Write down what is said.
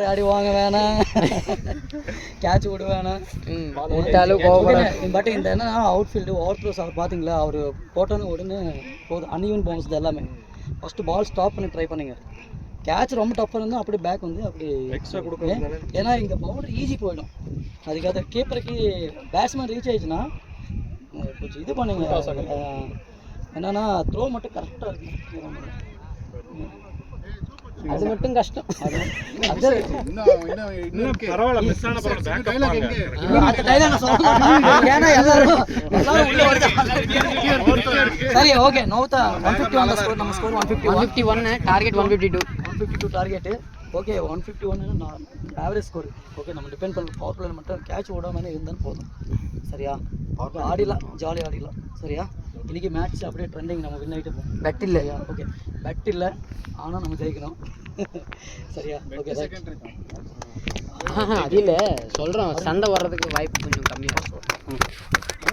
ஆடுவாங்க வேணாம், கேட்ச் விட வேணாம். பட் இந்த என்ன அவுட்ஃபீல்டு ஓவர் த்ரோஸ் அவர் பார்த்தீங்களா, அவர் போட்டோன்னு உடனே போதும் அன்இவன் பவுன்ஸ் இது எல்லாமே. ஃபஸ்ட்டு பால் ஸ்டாப் பண்ணி ட்ரை பண்ணுங்க. கேட்ச் ரொம்ப டஃப்பாக இருந்தால் அப்படியே பேக் வந்து அப்படி எக்ஸ்ட்ரா கொடுக்கணும். ஏன்னா இங்கே பவுண்டரி ஈஸி போயிடும். அதுக்காக கீப்பருக்கு பேட்ஸ்மேன் ரீச் ஆயிடுச்சுன்னா கொஞ்சம் இது பண்ணுங்க. என்னன்னா த்ரோ மட்டும் கரெக்டாக இருக்கும். அது மட்டும் கஷ்டம். சரி, ஓகே. நோத்தா 151 ஸ்கோர். நம்ம score 151. Target 152 target. Okay, 151 average score. Okay, நம்ம டிபெண்ட் பண்ண பவர் பிளேயர் மட்டும் கேட்ச் ஓடாமல் இருந்தாலும் போதும். சரியா, ஆடிடலாம், ஜாலியாக ஆடிடலாம். சரியா, இன்றைக்கி மேட்ச் அப்படியே ட்ரெண்டிங். நம்ம வின் ஆகிட்டு போவோம். பெட் இல்லையா? ஓகே, பெட் இல்லை, ஆனால் நம்ம ஜெயிக்கணும். சரியா, ஓகே. அது இல்லை சொல்கிறோம், சண்டை வர்றதுக்கு வாய்ப்பு கொஞ்சம் கம்மியாக.